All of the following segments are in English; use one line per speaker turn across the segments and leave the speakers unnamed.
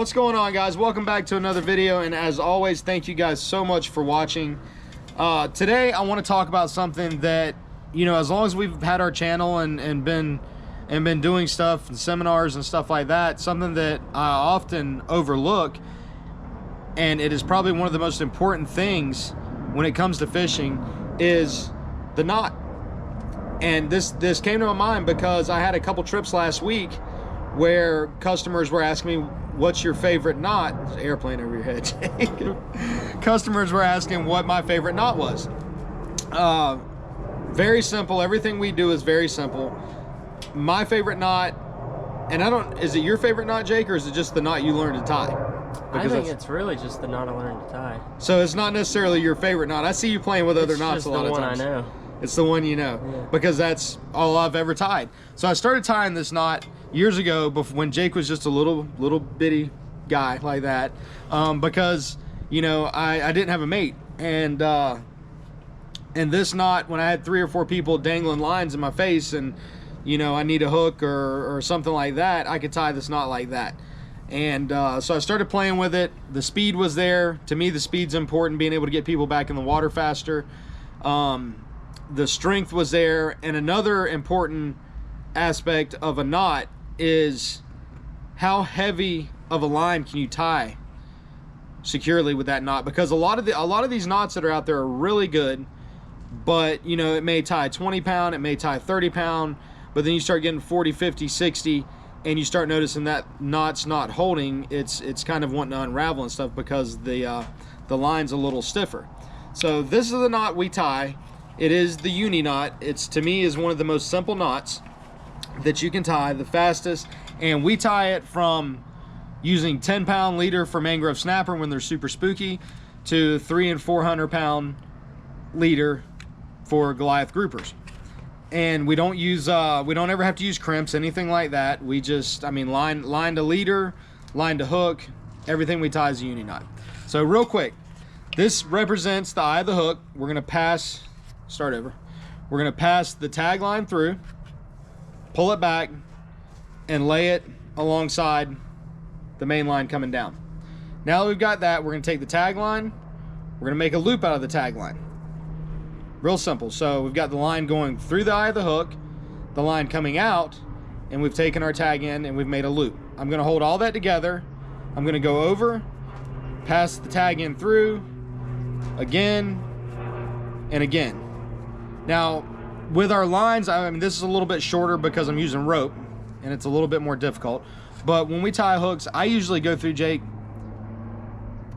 What's going on, guys? Welcome back to another video, and as always, thank you guys so much for watching. Today I want to talk about something that, you know, as long as we've had our channel and been doing stuff and seminars and stuff like that, something that I often overlook, and it is probably one of the most important things when it comes to fishing, is the knot. And this came to my mind because I had a couple trips last week where customers were asking me, what's your favorite knot? There's an airplane over your head, Jake. Customers were asking what my favorite knot was. Very simple. Everything we do is very simple. My favorite knot, and is it your favorite knot, Jake, or is it just the knot you learned to tie?
Because I think it's really just the knot I learned to tie.
So it's not necessarily your favorite knot. I see you playing with other knots a lot of times.
It's the one I know.
It's the one you know, yeah. Because that's all I've ever tied. So I started tying this knot years ago, when Jake was just a little bitty guy like that, because, you know, I didn't have a mate, and this knot, when I had 3 or 4 people dangling lines in my face, and, you know, I need a hook or something like that, I could tie this knot like that. And so I started playing with it. The speed was there. To me, the speed's important, being able to get people back in the water faster. The strength was there. And another important aspect of a knot is how heavy of a line can you tie securely with that knot, because a lot of these knots that are out there are really good, but, you know, it may tie 20 pound, it may tie 30 pound, but then you start getting 40, 50, 60, and you start noticing that knot's not holding. It's kind of wanting to unravel and stuff because the line's a little stiffer. So this is the knot we tie. It is the uni knot. It's, to me, is one of the most simple knots that you can tie, the fastest, and we tie it from using 10-pound leader for mangrove snapper when they're super spooky to 300 and 400 pound leader for Goliath groupers. And we don't use we don't ever have to use crimps, anything like that. We just, I mean, line to leader, line to hook, everything we tie is a uni knot. So real quick, this represents the eye of the hook. We're gonna pass, start over. We're gonna pass the tag line through, pull it back, and lay it alongside the main line coming down. Now that we've got that, we're gonna take the tag line, we're gonna make a loop out of the tag line. Real simple. So we've got the line going through the eye of the hook, the line coming out, and we've taken our tag in and we've made a loop. I'm gonna hold all that together. I'm gonna go over, pass the tag in through, again, and again. Now, with our lines, I mean, this is a little bit shorter because I'm using rope, and it's a little bit more difficult. But when we tie hooks, I usually go through, Jake,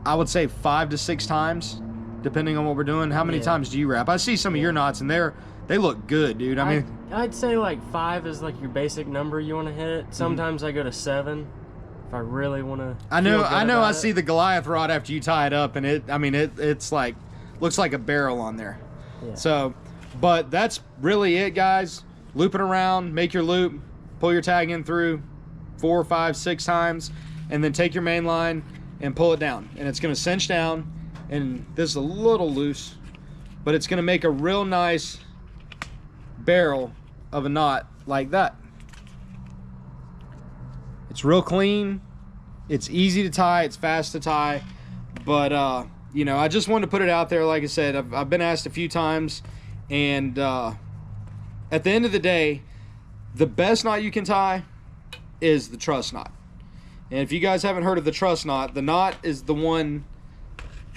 I would say 5 to 6 times, depending on what we're doing. How many times do you wrap? I see some of your knots, and they look good, dude. I mean,
I'd say like 5 is like your basic number you want to hit. Sometimes I go to 7 if I really want to.
I know. I see the Goliath rod after you tie it up, and it's like, looks like a barrel on there. Yeah. So, but that's really it, guys. Loop it around, make your loop, pull your tag in through 4, 5, 6 times, and then take your main line and pull it down, and it's going to cinch down. And this is a little loose, but it's going to make a real nice barrel of a knot like that. It's real clean, it's easy to tie, it's fast to tie, but you know, I just wanted to put it out there. Like I said, I've been asked a few times, and at the end of the day, the best knot you can tie is the truss knot. And if you guys haven't heard of the truss knot, the knot is the one,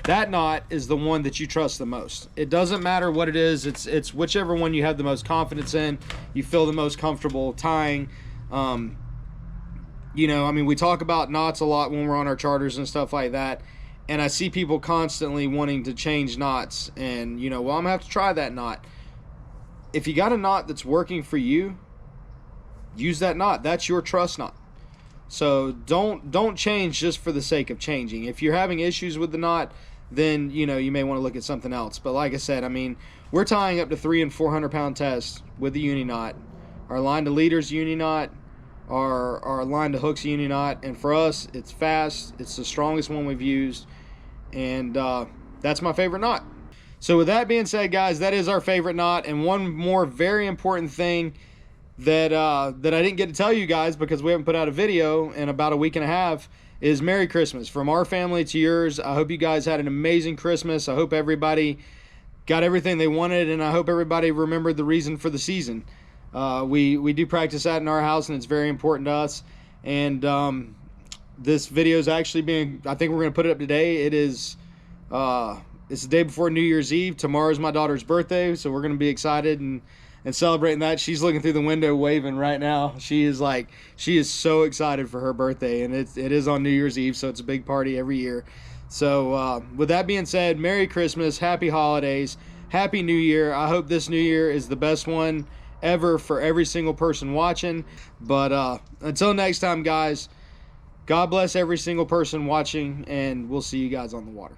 that knot is the one that you trust the most. It doesn't matter what it is, it's whichever one you have the most confidence in, you feel the most comfortable tying. You know, I mean, we talk about knots a lot when we're on our charters and stuff like that, and I see people constantly wanting to change knots, and, you know, well, I'm gonna have to try that knot. If you got a knot that's working for you, use that knot. That's your trust knot. So don't change just for the sake of changing. If you're having issues with the knot, then, you know, you may want to look at something else. But like I said, I mean, we're tying up to 300 and 400 pound tests with the uni knot. Our line to leaders uni knot, our line to hooks uni knot, and for us, it's fast. It's the strongest one we've used, and that's my favorite knot. So with that being said, guys, that is our favorite knot. And one more very important thing that I didn't get to tell you guys because we haven't put out a video in about a week and a half is Merry Christmas. From our family to yours, I hope you guys had an amazing Christmas. I hope everybody got everything they wanted, and I hope everybody remembered the reason for the season. We do practice that in our house, and it's very important to us. And this video is actually being, I think we're going to put it up today. It is it's the day before New Year's Eve. Tomorrow's my daughter's birthday, so we're going to be excited and celebrating that. She's looking through the window waving right now. She is so excited for her birthday, and it is on New Year's Eve, so it's a big party every year. So with that being said, Merry Christmas, Happy Holidays, Happy New Year. I hope this new year is the best one ever for every single person watching. But until next time, guys, God bless every single person watching, and we'll see you guys on the water.